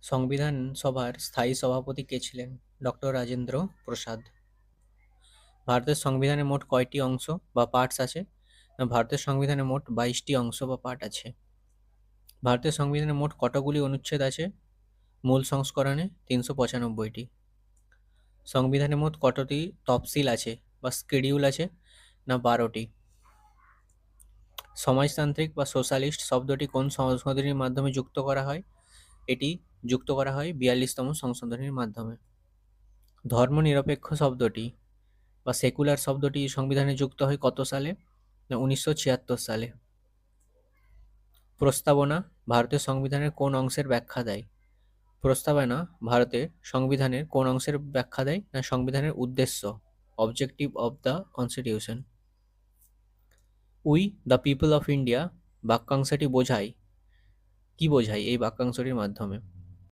সংবিধান সভার স্থায়ী সভাপতি কে ছিলেন? ডক্টর রাজেন্দ্র প্রসাদ। ভারতের সংবিধানে মোট কয়টি অংশ বা পার্টস আছে? না, ভারতের সংবিধানে মোট 22টি অংশ বা পার্ট আছে। ভারতের সংবিধানে মোট কতগুলি অনুচ্ছেদ আছে? মূল সংস্করণে 395টি। সংবিধানে মোট কতটি তফসিল আছে বা শিডিউল আছে? না, 12টি। সমাজতান্ত্রিক বা সোশ্যালিস্ট শব্দটি কোন সংশোধনীর মাধ্যমে যুক্ত করা হয়? এটি যুক্ত করা হয় 42তম সংশোধনীর মাধ্যমে। ধর্মনিরপেক্ষ শব্দটি বা সেকুলার শব্দটি সংবিধানে যুক্ত হয় কত সালে? না, 1976 সালে। প্রস্তাবনা ভারতের সংবিধানের কোন অংশের ব্যাখ্যা দেয়? প্রস্তাবনা ভারতের সংবিধানের কোন অংশের ব্যাখ্যা দেয়? না, সংবিধানের উদ্দেশ্য, objective of the constitution. We the people of India বাক্যাংশটি বোঝায় কি বোঝায় এই বাক্যাংশটির মাধ্যমে?